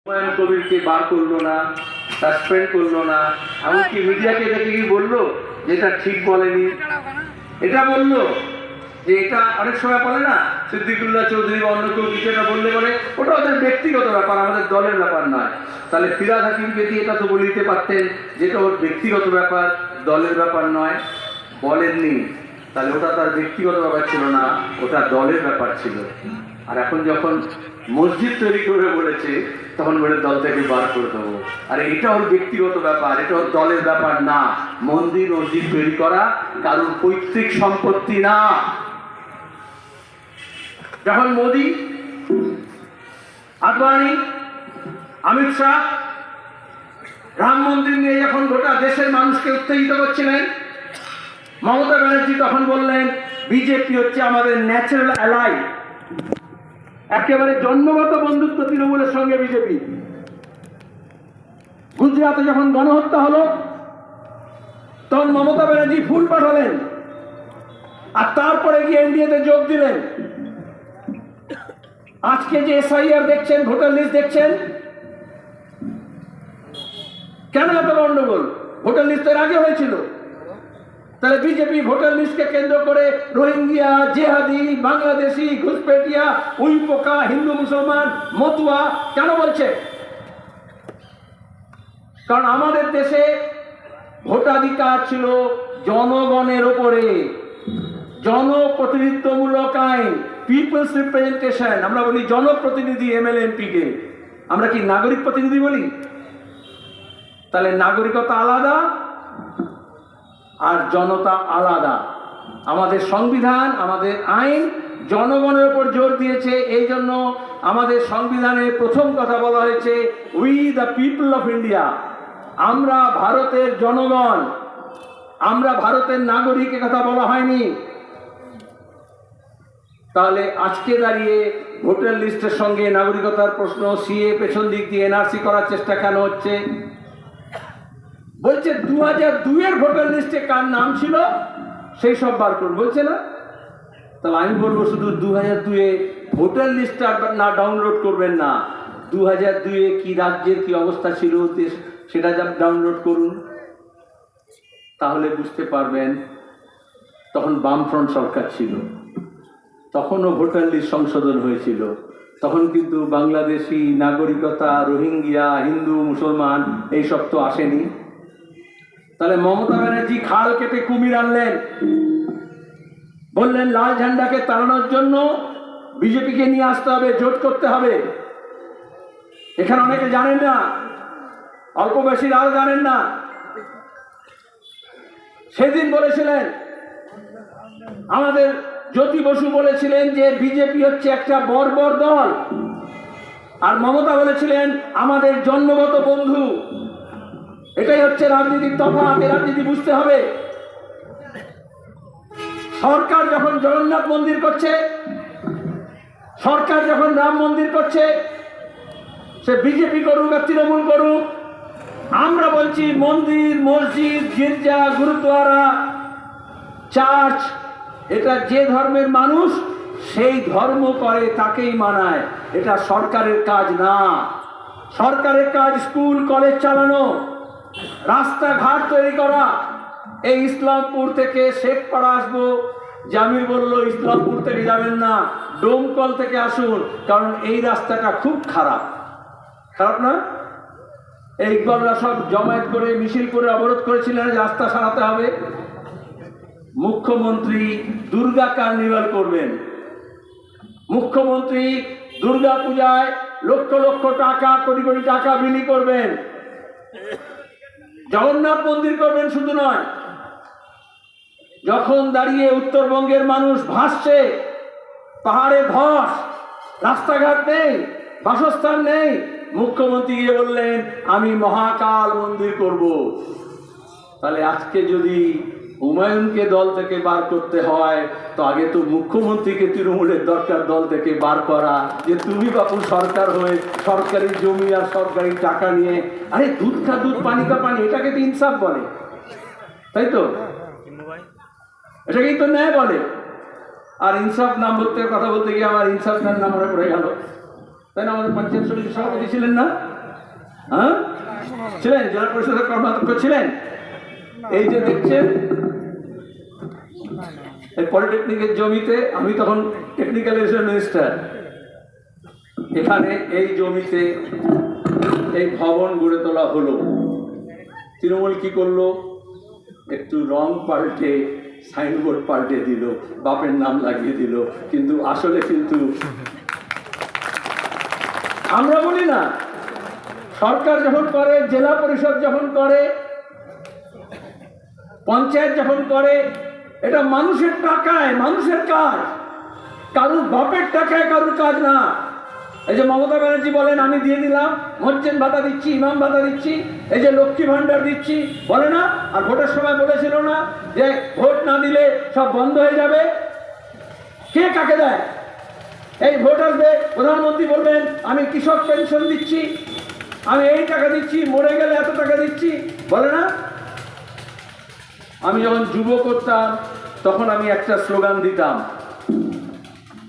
হুমায়ুন কবিরকে বার করলো না, সাসপেন্ড করলো না, এমনকি মিডিয়াকে দেখে কি বললো যে এটা ঠিক বলেনি। এটা বললো যে এটা অনেক সময় বলে না সিদ্দিকুল্লাহ চৌধুরী বা অন্য কেউ কিছু এটা বললে বলে ওটা ওদের ব্যক্তিগত ব্যাপার, আমাদের দলের ব্যাপার নয়। তাহলে ফিরহাদ হাকিমকে দিয়ে এটা তো বলে দিতে পারতেন যেটা ওর ব্যক্তিগত ব্যাপার, দলের ব্যাপার নয়, বলেননি। তাহলে ওটা তার ব্যক্তিগত ব্যাপার ছিল না, ওটা দলের ব্যাপার ছিল। আর এখন যখন মসজিদ তৈরি করে বলেছে তখন বলে দল থেকে বার করে দেবো। আর এটা ওর ব্যক্তিগত ব্যাপার, এটা ওর দলের ব্যাপার না। মন্দির মসজিদ তৈরি করা কারোর পৈতৃক সম্পত্তি না। যখন মোদী, আদবানি, অমিত শাহ রাম মন্দির নিয়ে যখন গোটা দেশের মানুষকে উত্তেজিত করছিলেন, মমতা ব্যানার্জি তখন বললেন বিজেপি হচ্ছে আমাদের ন্যাচারাল অ্যালাই, একেবারে জন্মগত বন্ধুত্ব তৃণমূলের সঙ্গে বিজেপি। গুজরাটে যখন গণহত্যা হলো তখন মমতা ব্যানার্জি ফুল পাঠালেন আর তারপরে গিয়ে এনডিএতে যোগ দিলেন। আজকে যে এসআইআর দেখছেন, ভোটার লিস্ট দেখছেন, কেন এত গন্ডগোল? ভোটার লিস্টের আগে হয়েছিল। তাহলে বিজেপি ভোটার লিস্টকে কেন্দ্র করে রোহিঙ্গিয়া, জেহাদি, বাংলাদেশি, ঘুষপেটিয়া, উইপোকা, হিন্দু মুসলমান, মতুয়া কেন বলছে? কারণ আমাদের দেশে ভোটাধিকার ছিল জনগণের ওপরে, জনপ্রতিনিধিত্বমূলক আইন, পিপলস রিপ্রেজেন্টেশন। আমরা বলি জনপ্রতিনিধি, এমএলএ, এমপি কে আমরা কি নাগরিক প্রতিনিধি বলি? তাহলে নাগরিকতা আলাদা আর জনতা আলাদা। আমাদের সংবিধান, আমাদের আইন জনগণের উপর জোর দিয়েছে। এই জন্য আমাদের সংবিধানে প্রথম কথা বলা হয়েছে we the people of India, আমরা ভারতের জনগণ, আমরা ভারতের নাগরিক, কথা বলা হয়নি। তাহলে আজকে দাঁড়িয়ে ভোটার লিস্টের সঙ্গে নাগরিকতার প্রশ্ন, সিএ পেছন দিক দিয়ে এনআরসি করার চেষ্টা কেন হচ্ছে? বলছে 2002-এর ভোটার লিস্টে কার নাম ছিল সেই সব বার করুন, বলছে না? তাহলে আমি বলবো শুধু 2002-এ ভোটার লিস্টটা না ডাউনলোড করবেন না, 2002-এ কি রাজ্যের কি অবস্থা ছিল সেটা যা ডাউনলোড করুন, তাহলে বুঝতে পারবেন। তখন বামফ্রন্ট সরকার ছিল, তখনও ভোটার লিস্ট সংশোধন হয়েছিল, তখন কিন্তু বাংলাদেশি, নাগরিকতা, রোহিঙ্গিয়া, হিন্দু মুসলমান এইসব তো আসেনি। তাহলে মমতা ব্যানার্জি খাল কেটে কুমির আনলেন, বললেন লাল ঝান্ডাকে তাড়ানোর জন্য বিজেপিকে নিয়ে আসতে হবে, জোট করতে হবে। এখানে অনেকে জানেন না, অল্প বেশিরাও জানেন না। সেদিন বলেছিলেন, আমাদের জ্যোতি বসু বলেছিলেন যে বিজেপি হচ্ছে একটা বর্বর দল, আর মমতা বলেছিলেন আমাদের জন্মগত বন্ধু। এটাই হচ্ছে রাজনীতির তফাৎ, এই রাজনীতি বুঝতে হবে। সরকার যখন জগন্নাথ মন্দির করছে, সরকার যখন রাম মন্দির করছে, সে বিজেপি করুক আর তৃণমূল করুক, আমরা বলছি মন্দির, মসজিদ, গির্জা, গুরুদ্বারা, চার্চ, এটা যে ধর্মের মানুষ সেই ধর্ম করে তাকেই মানায়, এটা সরকারের কাজ না। সরকারের কাজ স্কুল কলেজ চালানো, রাস্তাঘাট তৈরি করা। এই ইসলামপুর থেকে শেখপাড়া আসবো, জামির বলল ইসলামপুর থেকে যাবেন না, ডোমকল থেকে আসুন, কারণ এই রাস্তাটা খুব খারাপ। খারাপ না? এই ইকবালরা সব জমায়েত করে মিছিল করে অবরোধ করেছিলেন রাস্তা সারাতে হবে। মুখ্যমন্ত্রী দুর্গা কার্নিভাল করবেন, মুখ্যমন্ত্রী দুর্গা পূজায় লক্ষ লক্ষ টাকা, কোটি কোটি টাকা বিলি করবেন, জগন্নাথ মন্দির করবেন শুধু নয়। যখন দাঁড়িয়ে উত্তরবঙ্গের মানুষ ভাসছে, পাহাড়ে ধস, রাস্তাঘাট নেই, বাসস্থান নেই, মুখ্যমন্ত্রী গিয়ে বললেন আমি মহাকাল মন্দির করব। তাহলে আজকে যদি হুমায়ুনকে দল থেকে বার করতে হয়, তো আগে তো মুখ্যমন্ত্রীকে তৃণমূলের দরকার দল থেকে বার করা, যে তুমি বাপু সরকার হয়ে সরকারি জমি আর সরকারি টাকা নিয়ে, আরে দুধ কা দুধ পানি কা পানি, এটাকে তো ইনসাফ বলে, তাই তো? এটাকেই তো ন্যায় বলে। আর ইনসাফ নাম বলতে কথা বলতে গিয়ে আমার ইনসাফ নাম মনে পড়ে গেল, তাই না? আমাদের পঞ্চায়েত সমিতির সভাপতি ছিলেন না, হ্যাঁ ছিলেন, জেলা পরিষদের কর্মাধ্যক্ষ ছিলেন। এই যে দেখছেন এই পলিটেকনিকের জমিতে, আমি তখন টেকনিক্যাল মিনিস্টার, এখানে এই জমিতে এই ভবন গড়ে তোলা হলো। তৃণমূল কি করলো, একটু রং পাল্টে সাইনবোর্ড পাল্টে দিল, বাপের নাম লাগিয়ে দিল, কিন্তু আসলে কিন্তু আমরা বলি না, সরকার যখন করে, জেলা পরিষদ যখন করে, পঞ্চায়েত যখন করে, এটা মানুষের টাকায় মানুষের কাজ, কারুর বাপের টাকায় কারুর কাজ না। এই যে মমতা ব্যানার্জি বলেন আমি দিয়ে দিলাম, মসজিদ ভাতা দিচ্ছি, ইমাম ভাতা দিচ্ছি, এই যে লক্ষ্মী ভান্ডার দিচ্ছি, বলে না? আর ভোটের সময় বলেছিল না যে ভোট না দিলে সব বন্ধ হয়ে যাবে? কে কাকে দেয়? এই ভোট আসবে, প্রধানমন্ত্রী বলবেন আমি কৃষক পেনশন দিচ্ছি, আমি এই টাকা দিচ্ছি, মরে গেলে এত টাকা দিচ্ছি, বলে না? আমি যখন যুব করতাম তখন আমি একটা স্লোগান দিতাম,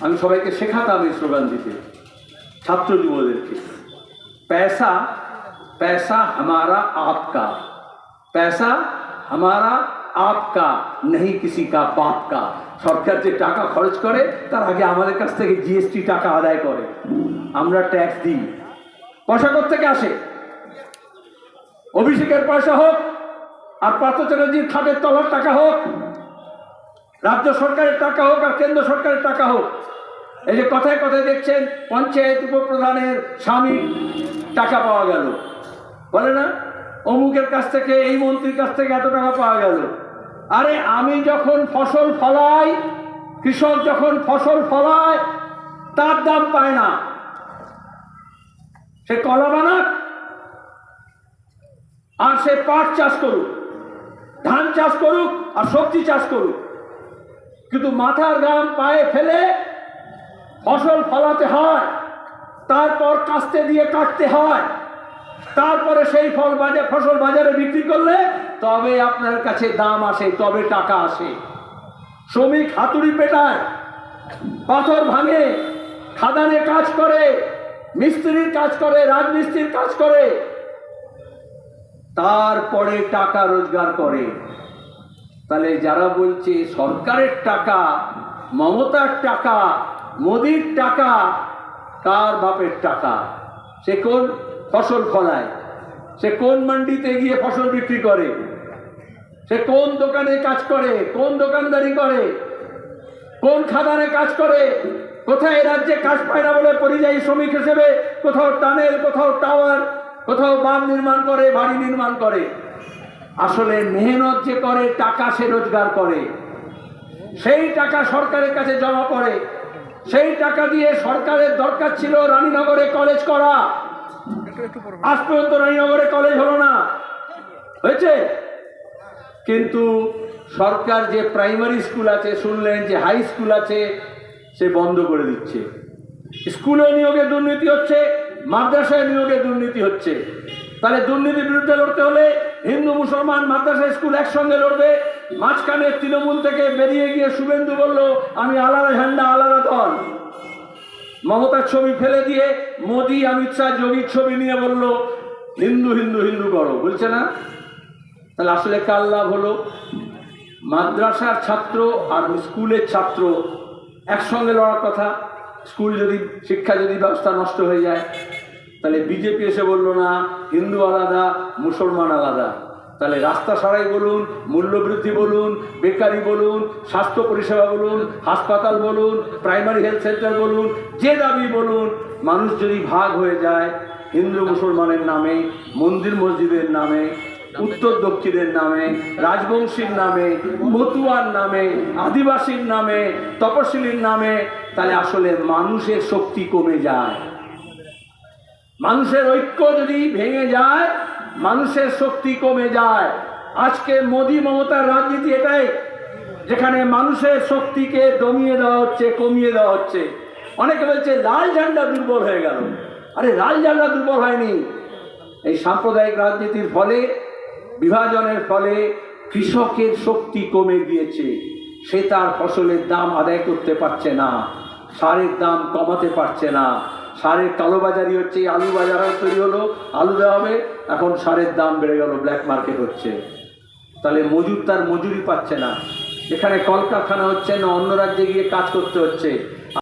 আমি সবাইকে শেখাতাম এই স্লোগান দিতে, ছাত্র যুবদেরকে, पैसा पैसा हमारा आपका, पैसा हमारा आपका नहीं किसी का बाप का। সরকার যে টাকা খরচ করে তার আগে আমাদের কাছ থেকে জিএসটি টাকা আদায় করে, আমরা ট্যাক্স দিই। পয়সা কোত্থেকে আসে? অভিষেকের পয়সা হোক, আর পার্থ চ্যাটার্জির খাটের তলার টাকা হোক, রাজ্য সরকারের টাকা হোক, আর কেন্দ্র সরকারের টাকা হোক। এই যে কথায় কথায় দেখছেন পঞ্চায়েত উপপ্রধানের স্বামী টাকা পাওয়া গেল, বলে না অমুকের কাছ থেকে, এই মন্ত্রীর কাছ থেকে এত টাকা পাওয়া গেল। আরে আমি যখন ফসল ফলাই, কৃষক যখন ফসল ফলায় তার দাম পায় না, সে কলা বানাক আর সে পাট চাষ করুক, ধান চাষ করুক আর সবজি চাষ করুক, কিন্তু মাথার ঘাম পায়ে ফেলে ফসল ফলাতে হয়, তারপর কাস্তে দিয়ে কাটতে হয়, তারপরে সেই ফসল বাজারে বিক্রি করলে তবে আপনার কাছে দাম আসে, তবে টাকা আসে। শ্রমিক হাতুড়ি পেটায়, পাথর ভাঙে, খাদানে কাজ করে, মিস্ত্রির কাজ করে, রাজমিস্ত্রির কাজ করে, তারপরে টাকা রোজগার করে। তাহলে যারা বলছে সরকারের টাকা, মমতার টাকা, মোদির টাকা, কার বাপের টাকা? সে কোন ফসল ফলায়? সে কোন মান্ডিতে গিয়ে ফসল বিক্রি করে? সে কোন দোকানে কাজ করে? কোন দোকানদারি করে? কোন খাদানে কাজ করে? কোথায় রাজ্যে কাজ পায় না বলে পরিযায়ী শ্রমিক হিসেবে কোথাও টানেল, কোথাও টাওয়ার, কোথাও বাঁধ নির্মাণ করে, বাড়ি নির্মাণ করে। আসলে মেহনত যে করে, টাকা সে রোজগার করে, সেই টাকা সরকারের কাছে জমা পড়ে। সেই টাকা দিয়ে সরকারের দরকার ছিল রানীনগরে কলেজ করা, আজ পর্যন্ত রানীনগরে কলেজ হলো না, হয়েছে? কিন্তু সরকার যে প্রাইমারি স্কুল আছে, শুনলেন যে হাই স্কুল আছে, সে বন্ধ করে দিচ্ছে। স্কুলে নিয়োগে দুর্নীতি হচ্ছে, মাদ্রাসায় নিয়োগে দুর্নীতি হচ্ছে। তাহলে দুর্নীতির বিরুদ্ধে লড়তে হলে হিন্দু মুসলমান মাদ্রাসা স্কুল একসঙ্গে লড়বে। মাঝখানে তৃণমূল থেকে বেরিয়ে গিয়ে শুভেন্দু বলল আমি আলাদা ঝান্ডা, আলাদা দল। মমতার ছবি ফেলে দিয়ে মোদি, অমিত শাহ, যোগীর ছবি নিয়ে বলল হিন্দু হিন্দু হিন্দু করো, বলছে না? তাহলে আসলে কার লাভ হলো? মাদ্রাসার ছাত্র আর স্কুলের ছাত্র একসঙ্গে লড়ার কথা। স্কুল যদি, শিক্ষা যদি ব্যবস্থা নষ্ট হয়ে যায়, তাহলে বিজেপি এসে বললো না হিন্দু আলাদা, মুসলমান আলাদা। তাহলে রাস্তা সারাই বলুন, মূল্যবৃদ্ধি বলুন, বেকারি বলুন, স্বাস্থ্য পরিষেবা বলুন, হাসপাতাল বলুন, প্রাইমারি হেলথ সেন্টার বলুন, যে দাবি বলুন, মানুষ যদি ভাগ হয়ে যায় হিন্দু মুসলমানের নামে, মন্দির মসজিদের নামে, উত্তর দক্ষিণের নামে, রাজবংশীর নামে, মতুয়ার নামে, আদিবাসীর নামে, তপশিলীর নামে, তাহলে আসলে মানুষের শক্তি কমে যায়। মানুষের ঐক্য যদি ভেঙে যায়, মানুষের শক্তি কমে যায়। আজকে মোদি মমতার রাজনীতি এটাই, যেখানে মানুষের শক্তিকে দমিয়ে দেওয়া হচ্ছে, কমিয়ে দেওয়া হচ্ছে। অনেকে বলছে লাল ঝান্ডা দুর্বল হয়ে গেল। আরে লাল ঝান্ডা দুর্বল হয়নি, এই সাম্প্রদায়িক রাজনীতির ফলে, বিভাজনের ফলে কৃষকের শক্তি কমে গিয়েছে। সে তার ফসলের দাম আদায় করতে পারছে না, সারের দাম কমাতে পারছে না, সারের কালোবাজারি হচ্ছে, আলু বাজার তৈরি হলো, আলু দেওয়া হবে, এখন সারের দাম বেড়ে গেল, ব্ল্যাক মার্কেট হচ্ছে। তাহলে মজুর তার মজুরি পাচ্ছে না, এখানে কলকারখানা হচ্ছে না, অন্য রাজ্যে গিয়ে কাজ করতে হচ্ছে।